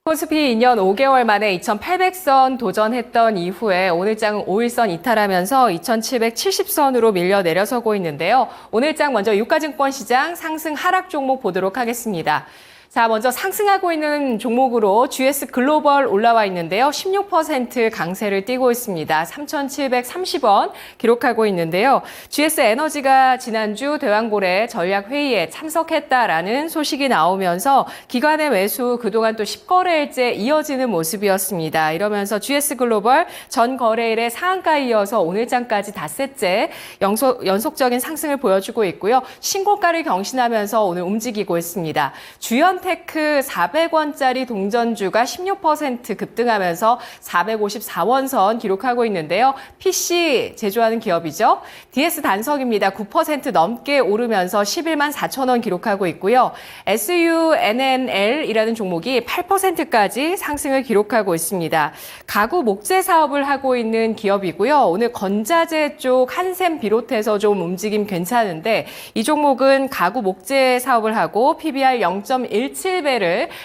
코스피 2년 5개월 만에 2,800선 도전했던 이후에 오늘장은 5일선 이탈하면서 2,770선으로 밀려 내려서고 있는데요. 오늘장 먼저 유가증권 시장 상승 하락 종목 보도록 하겠습니다. 자, 먼저 상승하고 있는 종목으로 GS 글로벌 올라와 있는데요. 16% 강세를 띠고 있습니다. 3,730원 기록하고 있는데요. GS 에너지가 지난주 대왕고래 전략회의에 참석했다라는 소식이 나오면서 기관의 매수 그동안 또 10거래일째 이어지는 모습이었습니다. 이러면서 GS 글로벌 전 거래일의 상한가에 이어서 오늘장까지 닷새째 연속적인 상승을 보여주고 있고요. 신고가를 경신하면서 오늘 움직이고 있습니다. 주연 테크 400원짜리 동전주가 16% 급등하면서 454원 선 기록하고 있는데요. PC 제조하는 기업이죠. DS 단석입니다. 9% 넘게 오르면서 11만 4천 원 기록하고 있고요. SUNNL이라는 종목이 8%까지 상승을 기록하고 있습니다. 가구 목재 사업을 하고 있는 기업이고요. 오늘 건자재 쪽 한샘 비롯해서 좀 움직임 괜찮은데 이 종목은 가구 목재 사업을 하고 PBR 0.17배를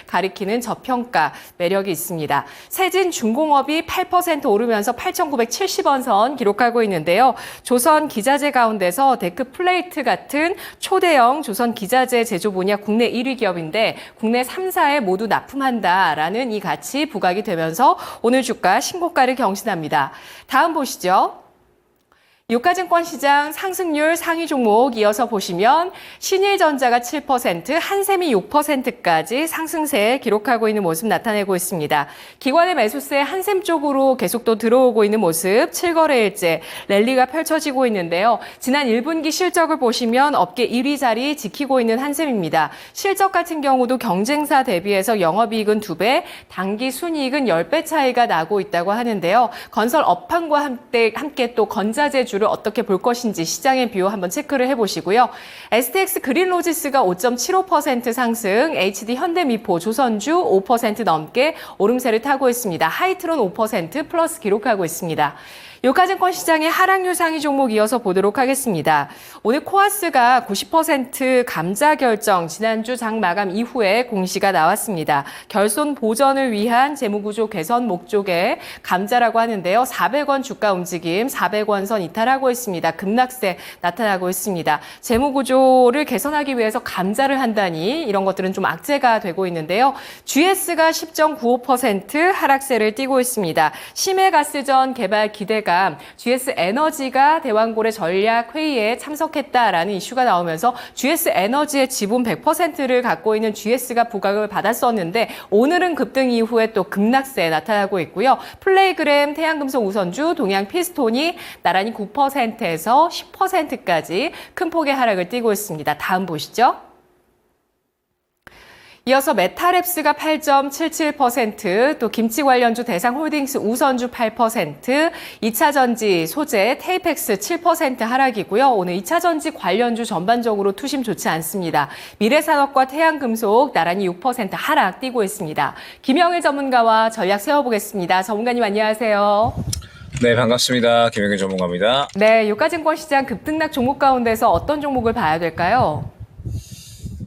가리키는 저평가 매력이 있습니다. 세진중공업이 8% 오르면서 8,970원 선 기록하고 있는데요. 조선 기자재 가운데서 데크 플레이트 같은 초대형 조선 기자재 제조 분야 국내 1위 기업인데 국내 3사에 모두 납품한다라는 이 가치 부각이 되면서 오늘 주가 신고가를 경신합니다. 다음 보시죠. 유가증권 시장 상승률 상위 종목 이어서 보시면 신일전자가 7%, 한샘이 6%까지 상승세 기록하고 있는 모습 나타내고 있습니다. 기관의 매수세 한샘 쪽으로 계속 또 들어오고 있는 모습 7거래일째 랠리가 펼쳐지고 있는데요. 지난 1분기 실적을 보시면 업계 1위 자리 지키고 있는 한샘입니다. 실적 같은 경우도 경쟁사 대비해서 영업이익은 2배, 당기 순이익은 10배 차이가 나고 있다고 하는데요. 건설 업황과 함께 또 건자재주를 어떻게 볼 것인지 시장의 뷰 한번 체크를 해보시고요. STX 그린로지스가 5.75% 상승, HD 현대미포, 조선주 5% 넘게 오름세를 타고 있습니다. 하이트론 5% 플러스 기록하고 있습니다. 유가증권 시장의 하락률 상위 종목 이어서 보도록 하겠습니다. 오늘 코아스가 90% 감자 결정 지난주 장 마감 이후에 공시가 나왔습니다. 결손 보전을 위한 재무구조 개선 목적의 감자라고 하는데요. 400원 주가 움직임 400원 선 이탈하고 있습니다. 급락세 나타나고 있습니다. 재무구조를 개선하기 위해서 감자를 한다니 이런 것들은 좀 악재가 되고 있는데요. GS가 10.95% 하락세를 띠고 있습니다. 심해가스전 개발 기대가 GS 에너지가 대왕고래 전략 회의에 참석했다라는 이슈가 나오면서 GS 에너지의 지분 100%를 갖고 있는 GS가 부각을 받았었는데 오늘은 급등 이후에 또 급락세 나타나고 있고요. 플레이그램, 태양금속 우선주, 동양 피스톤이 나란히 9%에서 10%까지 큰 폭의 하락을 띠고 있습니다. 다음 보시죠. 이어서 메타랩스가 8.77%, 또 김치 관련주 대상홀딩스 우선주 8%, 2차전지 소재 테이펙스 7% 하락이고요. 오늘 2차전지 관련주 전반적으로 투심 좋지 않습니다. 미래산업과 태양금속 나란히 6% 하락 띄고 있습니다. 김영일 전문가와 전략 세워보겠습니다. 전문가님 안녕하세요. 네, 반갑습니다. 김영일 전문가입니다. 네, 유가증권 시장 급등락 종목 가운데서 어떤 종목을 봐야 될까요?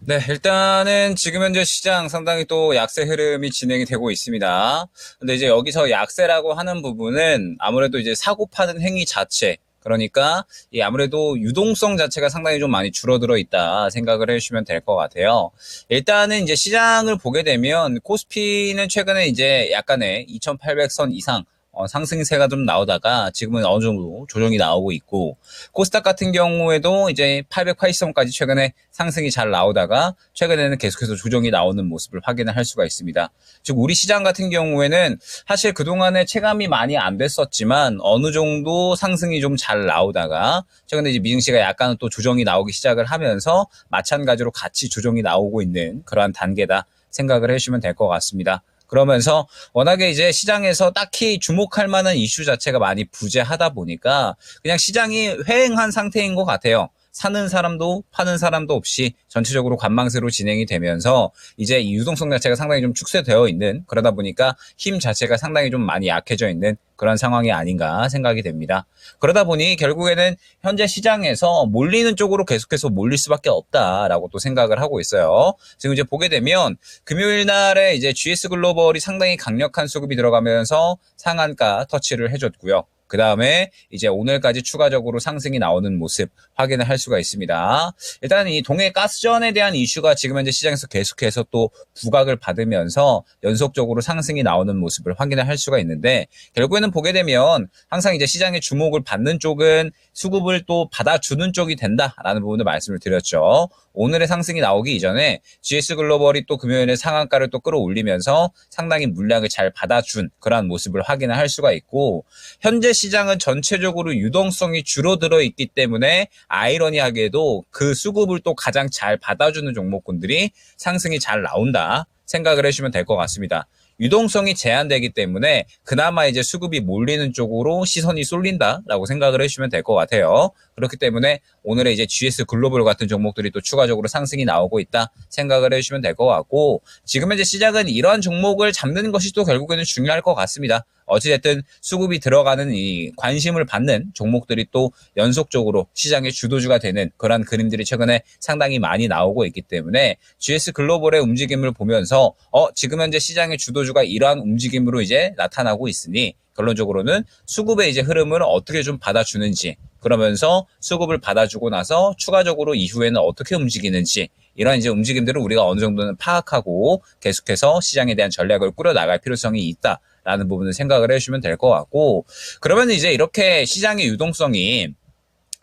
네, 일단은 지금 현재 시장 상당히 또 약세 흐름이 진행이 되고 있습니다. 근데 이제 여기서 약세라고 하는 부분은 아무래도 이제 사고 파는 행위 자체, 그러니까 이 아무래도 유동성 자체가 상당히 좀 많이 줄어들어 있다 생각을 해주시면 될 것 같아요. 일단은 이제 시장을 보게 되면 코스피는 최근에 이제 약간의 2,800선 이상 상승세가 좀 나오다가 지금은 어느 정도 조정이 나오고 있고, 코스닥 같은 경우에도 이제 880선까지 최근에 상승이 잘 나오다가 최근에는 계속해서 조정이 나오는 모습을 확인을 할 수가 있습니다. 즉 우리 시장 같은 경우에는 사실 그동안에 체감이 많이 안 됐었지만 어느 정도 상승이 좀 잘 나오다가 최근에 이제 미증시가 약간 또 조정이 나오기 시작을 하면서 마찬가지로 같이 조정이 나오고 있는 그러한 단계다 생각을 해주시면 될 것 같습니다. 그러면서 워낙에 이제 시장에서 딱히 주목할 만한 이슈 자체가 많이 부재하다 보니까 그냥 시장이 회행한 상태인 것 같아요. 사는 사람도 파는 사람도 없이 전체적으로 관망세로 진행이 되면서 이제 이 유동성 자체가 상당히 좀 축소되어 있는, 그러다 보니까 힘 자체가 상당히 좀 많이 약해져 있는 그런 상황이 아닌가 생각이 됩니다. 그러다 보니 결국에는 현재 시장에서 몰리는 쪽으로 계속해서 몰릴 수밖에 없다라고 또 생각을 하고 있어요. 지금 이제 보게 되면 금요일 날에 이제 GS 글로벌이 상당히 강력한 수급이 들어가면서 상한가 터치를 해줬고요. 그 다음에 이제 오늘까지 추가적으로 상승이 나오는 모습 확인을 할 수가 있습니다. 일단 이 동해 가스전에 대한 이슈가 지금 현재 시장에서 계속해서 또 부각을 받으면서 연속적으로 상승이 나오는 모습을 확인을 할 수가 있는데, 결국에는 보게 되면 항상 이제 시장의 주목을 받는 쪽은 수급을 또 받아주는 쪽이 된다라는 부분을 말씀을 드렸죠. 오늘의 상승이 나오기 이전에 GS 글로벌이 또 금요일에 상한가를 또 끌어올리면서 상당히 물량을 잘 받아준 그러한 모습을 확인을 할 수가 있고, 현재 시장은 전체적으로 유동성이 줄어들어 있기 때문에 아이러니하게도 그 수급을 또 가장 잘 받아주는 종목군들이 상승이 잘 나온다 생각을 해주시면 될 것 같습니다. 유동성이 제한되기 때문에 그나마 이제 수급이 몰리는 쪽으로 시선이 쏠린다라고 생각을 해주시면 될 것 같아요. 그렇기 때문에 오늘의 이제 GS 글로벌 같은 종목들이 또 추가적으로 상승이 나오고 있다 생각을 해주시면 될 것 같고, 지금 현재 시작은 이러한 종목을 잡는 것이 또 결국에는 중요할 것 같습니다. 어찌됐든 수급이 들어가는 이 관심을 받는 종목들이 또 연속적으로 시장의 주도주가 되는 그런 그림들이 최근에 상당히 많이 나오고 있기 때문에 GS 글로벌의 움직임을 보면서 지금 현재 시장의 주도주가 이러한 움직임으로 이제 나타나고 있으니 결론적으로는 수급의 이제 흐름을 어떻게 좀 받아주는지, 그러면서 수급을 받아주고 나서 추가적으로 이후에는 어떻게 움직이는지, 이런 이제 움직임들을 우리가 어느 정도는 파악하고 계속해서 시장에 대한 전략을 꾸려나갈 필요성이 있다라는 부분을 생각을 해주시면 될 것 같고, 그러면 이제 이렇게 시장의 유동성이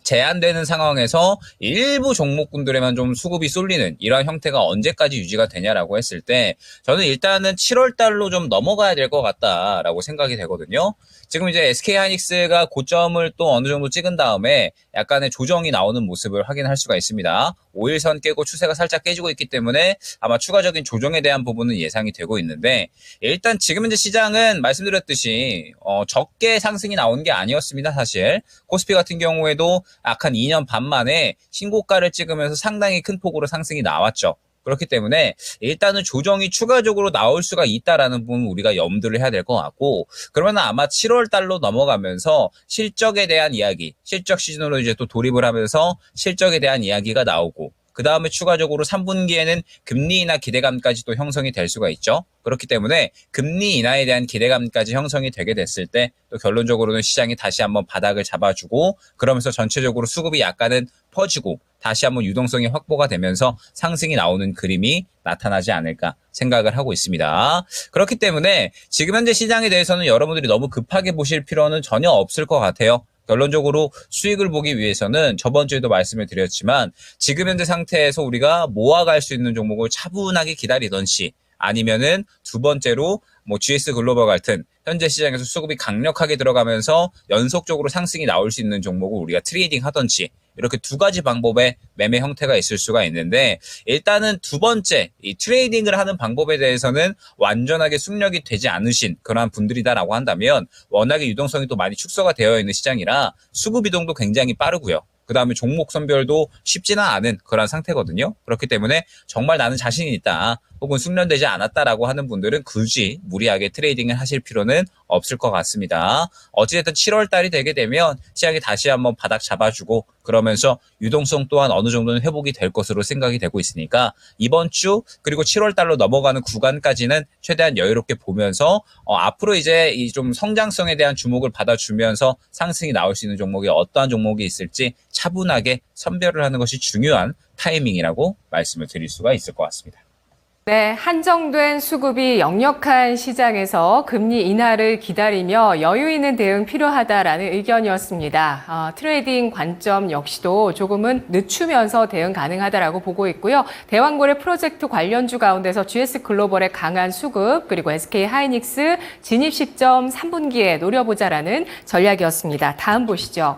제한되는 상황에서 일부 종목군들에만 좀 수급이 쏠리는 이러한 형태가 언제까지 유지가 되냐라고 했을 때, 저는 일단은 7월 달로 좀 넘어가야 될 것 같다라고 생각이 되거든요. 지금 이제 SK하이닉스가 고점을 또 어느 정도 찍은 다음에 약간의 조정이 나오는 모습을 확인할 수가 있습니다. 5일선 깨고 추세가 살짝 깨지고 있기 때문에 아마 추가적인 조정에 대한 부분은 예상이 되고 있는데, 일단 지금 현재 시장은 말씀드렸듯이 적게 상승이 나온 게 아니었습니다. 사실 코스피 같은 경우에도 약 한 2년 반 만에 신고가를 찍으면서 상당히 큰 폭으로 상승이 나왔죠. 그렇기 때문에 일단은 조정이 추가적으로 나올 수가 있다라는 부분 우리가 염두를 해야 될 것 같고, 그러면 아마 7월 달로 넘어가면서 실적에 대한 이야기, 실적 시즌으로 이제 또 돌입을 하면서 실적에 대한 이야기가 나오고, 그 다음에 추가적으로 3분기에는 금리 인하 기대감까지 또 형성이 될 수가 있죠. 그렇기 때문에 금리 인하에 대한 기대감까지 형성이 되게 됐을 때 또 결론적으로는 시장이 다시 한번 바닥을 잡아주고, 그러면서 전체적으로 수급이 약간은 퍼지고 다시 한번 유동성이 확보가 되면서 상승이 나오는 그림이 나타나지 않을까 생각을 하고 있습니다. 그렇기 때문에 지금 현재 시장에 대해서는 여러분들이 너무 급하게 보실 필요는 전혀 없을 것 같아요. 결론적으로 수익을 보기 위해서는 저번 주에도 말씀을 드렸지만 지금 현재 상태에서 우리가 모아갈 수 있는 종목을 차분하게 기다리던지, 아니면은 두 번째로 뭐 GS 글로벌 같은 현재 시장에서 수급이 강력하게 들어가면서 연속적으로 상승이 나올 수 있는 종목을 우리가 트레이딩 하던지, 이렇게 두 가지 방법의 매매 형태가 있을 수가 있는데, 일단은 두 번째 이 트레이딩을 하는 방법에 대해서는 완전하게 숙력이 되지 않으신 그러한 분들이다라고 한다면, 워낙에 유동성이 또 많이 축소가 되어 있는 시장이라 수급 이동도 굉장히 빠르고요. 그 다음에 종목 선별도 쉽지는 않은 그런 상태거든요. 그렇기 때문에 정말 나는 자신이 있다, 혹은 숙련되지 않았다라고 하는 분들은 굳이 무리하게 트레이딩을 하실 필요는 없을 것 같습니다. 어찌됐든 7월 달이 되게 되면 시장이 다시 한번 바닥 잡아주고, 그러면서 유동성 또한 어느 정도는 회복이 될 것으로 생각이 되고 있으니까 이번 주 그리고 7월 달로 넘어가는 구간까지는 최대한 여유롭게 보면서 앞으로 이제 이 좀 성장성에 대한 주목을 받아주면서 상승이 나올 수 있는 종목이 어떠한 종목이 있을지 차분하게 선별을 하는 것이 중요한 타이밍이라고 말씀을 드릴 수가 있을 것 같습니다. 네, 한정된 수급이 역력한 시장에서 금리 인하를 기다리며 여유 있는 대응 필요하다라는 의견이었습니다. 트레이딩 관점 역시도 조금은 늦추면서 대응 가능하다라고 보고 있고요. 대왕고래 프로젝트 관련주 가운데서 GS 글로벌의 강한 수급, 그리고 SK 하이닉스 진입 시점 3분기에 노려보자라는 전략이었습니다. 다음 보시죠.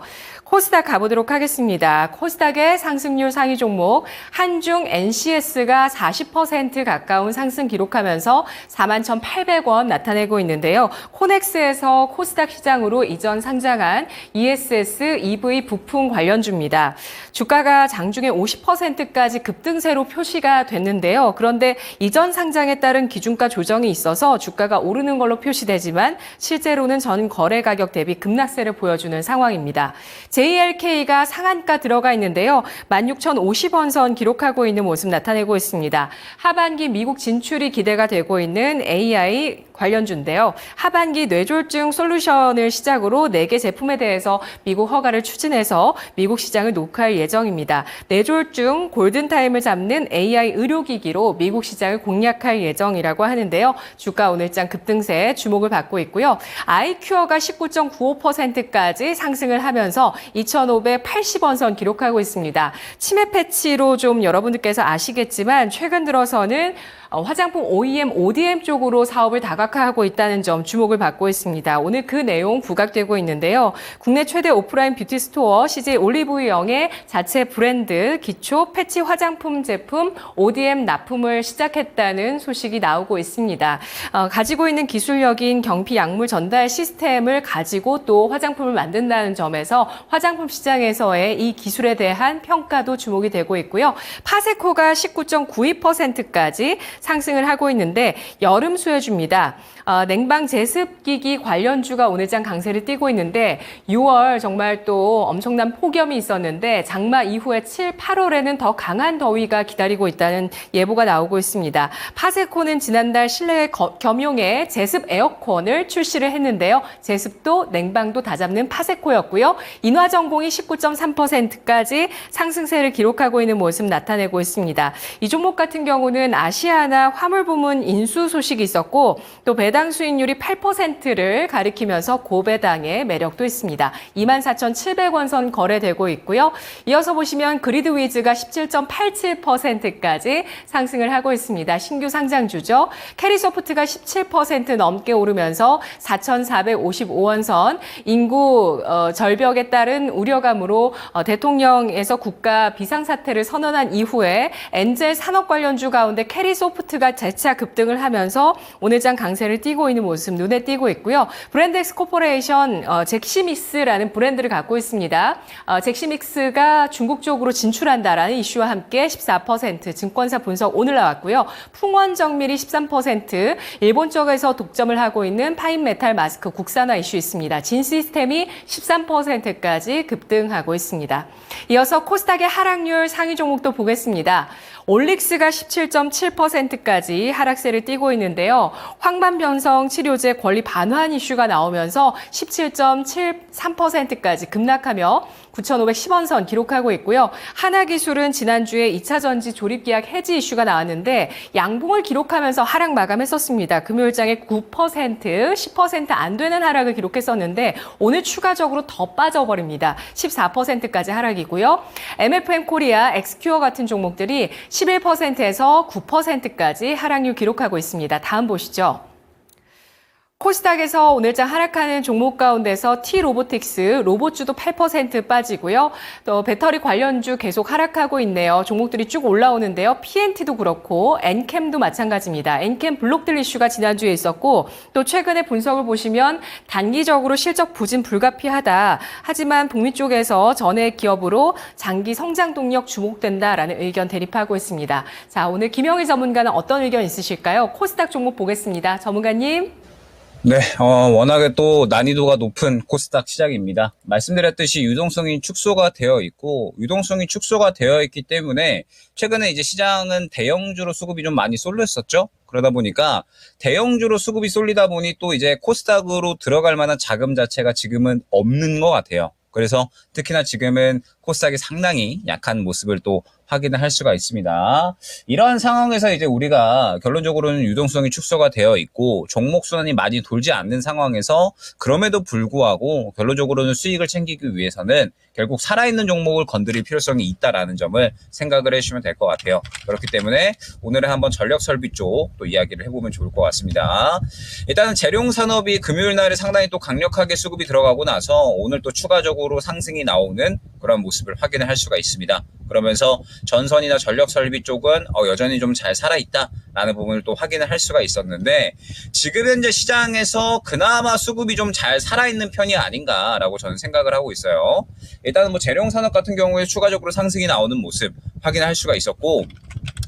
코스닥 가보도록 하겠습니다. 코스닥의 상승률 상위 종목 한중 NCS가 40% 가까운 상승 기록하면서 41,800원 나타내고 있는데요. 코넥스에서 코스닥 시장으로 이전 상장한 ESS EV 부품 관련주입니다. 주가가 장중에 50%까지 급등세로 표시가 됐는데요. 그런데 이전 상장에 따른 기준가 조정이 있어서 주가가 오르는 걸로 표시되지만 실제로는 전 거래 가격 대비 급락세를 보여주는 상황입니다. JLK가 상한가 들어가 있는데요. 16,050원 선 기록하고 있는 모습 나타내고 있습니다. 하반기 미국 진출이 기대가 되고 있는 AI 관련주인데요. 하반기 뇌졸중 솔루션을 시작으로 4개 제품에 대해서 미국 허가를 추진해서 미국 시장을 녹화할 예정입니다. 뇌졸중 골든타임을 잡는 AI 의료기기로 미국 시장을 공략할 예정이라고 하는데요. 주가 오늘장 급등세에 주목을 받고 있고요. 아이큐어가 19.95%까지 상승을 하면서 2,580원 선 기록하고 있습니다. 치매 패치로 좀 여러분들께서 아시겠지만 최근 들어서는 화장품 OEM, ODM 쪽으로 사업을 다각화하고 있다는 점 주목을 받고 있습니다. 오늘 그 내용 부각되고 있는데요. 국내 최대 오프라인 뷰티 스토어 CJ 올리브영의 자체 브랜드 기초 패치 화장품 제품 ODM 납품을 시작했다는 소식이 나오고 있습니다. 가지고 있는 기술력인 경피 약물 전달 시스템을 가지고 또 화장품을 만든다는 점에서 화장품 시장에서의 이 기술에 대한 평가도 주목이 되고 있고요. 파세코가 19.92%까지 상승을 하고 있는데 여름 수혜주입니다. 냉방 제습기기 관련주가 오늘장 강세를 띠고 있는데 6월 정말 또 엄청난 폭염이 있었는데 장마 이후에 7, 8월에는 더 강한 더위가 기다리고 있다는 예보가 나오고 있습니다. 파세코는 지난달 실내 겸용의 제습 에어컨을 출시를 했는데요. 제습도 냉방도 다 잡는 파세코였고요. 인화전공이 19.3%까지 상승세를 기록하고 있는 모습 나타내고 있습니다. 이 종목 같은 경우는 아시아나 화물 부문 인수 소식이 있었고 또 배당 수익률이 8%를 가리키면서 고배당의 매력도 있습니다. 24,700원 선 거래되고 있고요. 이어서 보시면 그리드위즈가 17.87%까지 상승을 하고 있습니다. 신규 상장주죠. 캐리소프트가 17% 넘게 오르면서 4,455원 선 인구 절벽에 따른 우려감으로 대통령에서 국가 비상사태를 선언한 이후에 엔젤 산업 관련주 가운데 캐리소프트가 재차 급등을 하면서 오늘장 강세를 띠고 있는 모습 눈에 띄고 있고요. 브랜드엑스 코퍼레이션 잭시믹스라는 브랜드를 갖고 있습니다. 잭시믹스가 중국 쪽으로 진출한다라는 이슈와 함께 14% 증권사 분석 오늘 나왔고요. 풍원정밀이 13% 일본 쪽에서 독점을 하고 있는 파인메탈 마스크 국산화 이슈 있습니다. 진시스템이 13%까지 급등하고 있습니다. 이어서 코스닥의 하락률 상위 종목도 보겠습니다. 올릭스가 17.7%까지 하락세를 띠고 있는데요. 황반변성 치료제 권리 반환 이슈가 나오면서 17.73%까지 급락하며 9,510원 선 기록하고 있고요. 하나기술은 지난주에 2차 전지 조립계약 해지 이슈가 나왔는데 양봉을 기록하면서 하락 마감했었습니다. 금요일장에 9%, 10% 안 되는 하락을 기록했었는데 오늘 추가적으로 더 빠져버립니다. 14%까지 하락이고요. MFM 코리아, 엑스큐어 같은 종목들이 11%에서 9%까지 하락률 기록하고 있습니다. 다음 보시죠. 코스닥에서 오늘장 하락하는 종목 가운데서 T로보틱스, 로봇주도 8% 빠지고요. 또 배터리 관련주 계속 하락하고 있네요. 종목들이 쭉 올라오는데요. PNT도 그렇고 엔캠도 마찬가지입니다. 엔캠 블록들 이슈가 지난주에 있었고 또 최근에 분석을 보시면 단기적으로 실적 부진 불가피하다. 하지만 북미 쪽에서 전해 기업으로 장기 성장 동력 주목된다라는 의견 대립하고 있습니다. 자, 오늘 김영희 전문가는 어떤 의견 있으실까요? 코스닥 종목 보겠습니다. 전문가님. 네, 워낙에 또 난이도가 높은 코스닥 시작입니다. 말씀드렸듯이 유동성이 축소가 되어 있고, 유동성이 축소가 되어 있기 때문에, 최근에 이제 시장은 대형주로 수급이 좀 많이 쏠렸었죠? 그러다 보니까, 대형주로 수급이 쏠리다 보니 또 이제 코스닥으로 들어갈 만한 자금 자체가 지금은 없는 것 같아요. 그래서 특히나 지금은 코스닥이 상당히 약한 모습을 또 확인을 할 수가 있습니다. 이러한 상황에서 이제 우리가 결론적으로는 유동성이 축소가 되어 있고 종목 순환이 많이 돌지 않는 상황에서 그럼에도 불구하고 결론적으로는 수익을 챙기기 위해서는 결국 살아있는 종목을 건드릴 필요성이 있다라는 점을 생각을 해주시면 될 것 같아요. 그렇기 때문에 오늘은 한번 전력 설비 쪽 또 이야기를 해보면 좋을 것 같습니다. 일단은 재룡산업이 금요일 날에 상당히 또 강력하게 수급이 들어가고 나서 오늘 또 추가적으로 상승이 나오는 그런 모습을 확인을 할 수가 있습니다. 그러면서 전선이나 전력 설비 쪽은 여전히 좀 잘 살아있다라는 부분을 또 확인을 할 수가 있었는데 지금 현재 시장에서 그나마 수급이 좀 잘 살아있는 편이 아닌가라고 저는 생각을 하고 있어요. 일단은 뭐 재룡산업 같은 경우에 추가적으로 상승이 나오는 모습 확인할 수가 있었고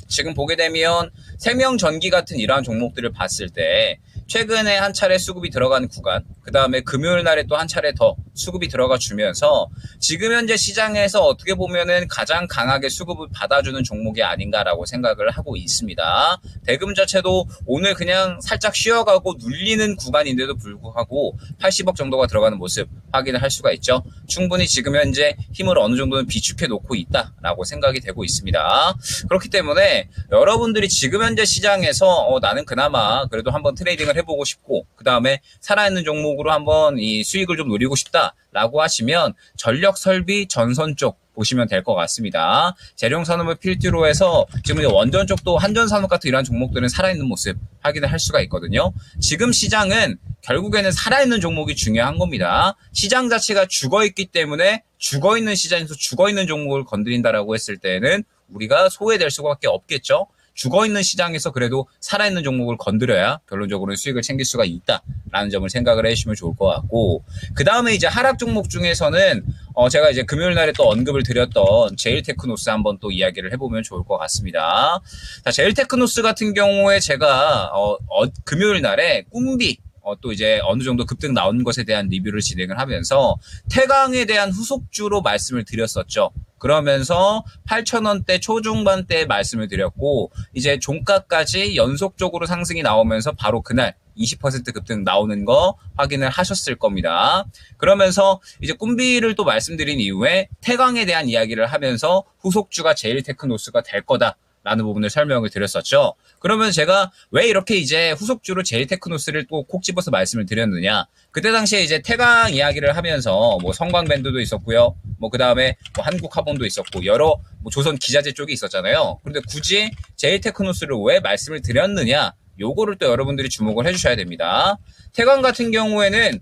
지금 보게 되면 생명전기 같은 이러한 종목들을 봤을 때 최근에 한 차례 수급이 들어가는 구간, 그 다음에 금요일 날에 또 한 차례 더 수급이 들어가 주면서 지금 현재 시장에서 어떻게 보면은 가장 강하게 수급을 받아주는 종목이 아닌가라고 생각을 하고 있습니다. 대금 자체도 오늘 그냥 살짝 쉬어가고 눌리는 구간인데도 불구하고 80억 정도가 들어가는 모습 확인을 할 수가 있죠. 충분히 지금 현재 힘을 어느 정도는 비축해 놓고 있다라고 생각이 되고 있습니다. 그렇기 때문에 여러분들이 지금 현재 시장에서 나는 그나마 그래도 한번 트레이딩을 해보고 싶고 그 다음에 살아있는 종목으로 한번 이 수익을 좀 노리고 싶다라고 하시면 전력 설비 전선 쪽 보시면 될 것 같습니다. 재룡산업을 필두로 해서 지금 원전 쪽도 한전산업 같은 이러한 종목들은 살아있는 모습 확인을 할 수가 있거든요. 지금 시장은 결국에는 살아있는 종목이 중요한 겁니다. 시장 자체가 죽어있기 때문에 죽어있는 시장에서 죽어있는 종목을 건드린다라고 했을 때는 우리가 소외될 수밖에 없겠죠. 죽어있는 시장에서 그래도 살아있는 종목을 건드려야 결론적으로는 수익을 챙길 수가 있다라는 점을 생각을 해주시면 좋을 것 같고 그 다음에 이제 하락 종목 중에서는 제가 이제 금요일 날에 또 언급을 드렸던 제일테크노스 한번 또 이야기를 해보면 좋을 것 같습니다. 자, 제일테크노스 같은 경우에 제가 금요일 날에 꿈비 또 이제 어느 정도 급등 나온 것에 대한 리뷰를 진행을 하면서 태강에 대한 후속주로 말씀을 드렸었죠. 그러면서 8,000원대 초중반대에 말씀을 드렸고 이제 종가까지 연속적으로 상승이 나오면서 바로 그날 20% 급등 나오는 거 확인을 하셨을 겁니다. 그러면서 이제 꿈비를 또 말씀드린 이후에 태강에 대한 이야기를 하면서 후속주가 제일테크노스가 될 거다. 라는 부분을 설명을 드렸었죠. 그러면 제가 왜 이렇게 이제 후속주로 제일테크노스를 또 콕 집어서 말씀을 드렸느냐. 그때 당시에 이제 태강 이야기를 하면서 뭐 성광밴드도 있었고요. 뭐 그 다음에 뭐 한국화본도 있었고 여러 뭐 조선 기자재 쪽이 있었잖아요. 그런데 굳이 제일테크노스를 왜 말씀을 드렸느냐. 요거를 또 여러분들이 주목을 해주셔야 됩니다. 태강 같은 경우에는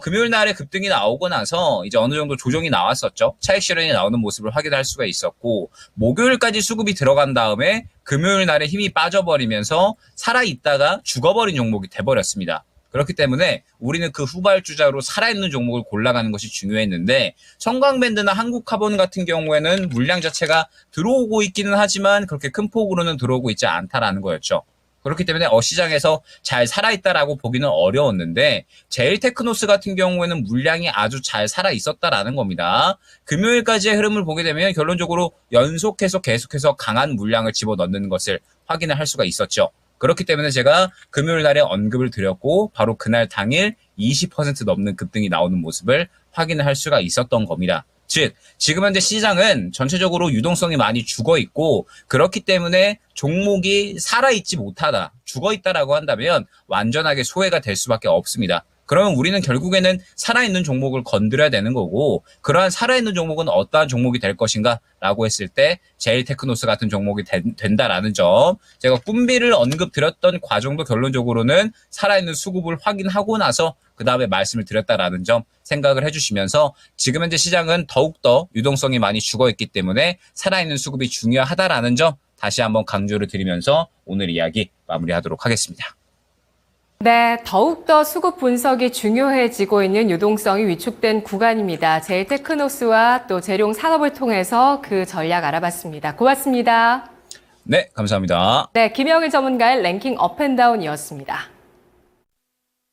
금요일 날에 급등이 나오고 나서 이제 어느 정도 조정이 나왔었죠. 차익 실현이 나오는 모습을 확인할 수가 있었고 목요일까지 수급이 들어간 다음에 금요일 날에 힘이 빠져버리면서 살아있다가 죽어버린 종목이 돼버렸습니다. 그렇기 때문에 우리는 그 후발주자로 살아있는 종목을 골라가는 것이 중요했는데 성광밴드나 한국카본 같은 경우에는 물량 자체가 들어오고 있기는 하지만 그렇게 큰 폭으로는 들어오고 있지 않다라는 거였죠. 그렇기 때문에 시장에서 잘 살아있다라고 보기는 어려웠는데 제일테크노스 같은 경우에는 물량이 아주 잘 살아있었다라는 겁니다. 금요일까지의 흐름을 보게 되면 결론적으로 연속해서 계속해서 강한 물량을 집어넣는 것을 확인을 할 수가 있었죠. 그렇기 때문에 제가 금요일 날에 언급을 드렸고 바로 그날 당일 20% 넘는 급등이 나오는 모습을 확인을 할 수가 있었던 겁니다. 즉 지금 현재 시장은 전체적으로 유동성이 많이 죽어있고 그렇기 때문에 종목이 살아있지 못하다, 죽어있다라고 한다면 완전하게 소외가 될 수밖에 없습니다. 그러면 우리는 결국에는 살아있는 종목을 건드려야 되는 거고 그러한 살아있는 종목은 어떠한 종목이 될 것인가 라고 했을 때 제일테크노스 같은 종목이 된다라는 점 제가 꿈비를 언급드렸던 과정도 결론적으로는 살아있는 수급을 확인하고 나서 그 다음에 말씀을 드렸다라는 점 생각을 해주시면서 지금 현재 시장은 더욱더 유동성이 많이 죽어있기 때문에 살아있는 수급이 중요하다라는 점 다시 한번 강조를 드리면서 오늘 이야기 마무리하도록 하겠습니다. 네, 더욱더 수급 분석이 중요해지고 있는 유동성이 위축된 구간입니다. 제일테크노스와 또 재룡산업을 통해서 그 전략 알아봤습니다. 고맙습니다. 네, 감사합니다. 네, 김영일 전문가의 랭킹 업앤다운이었습니다.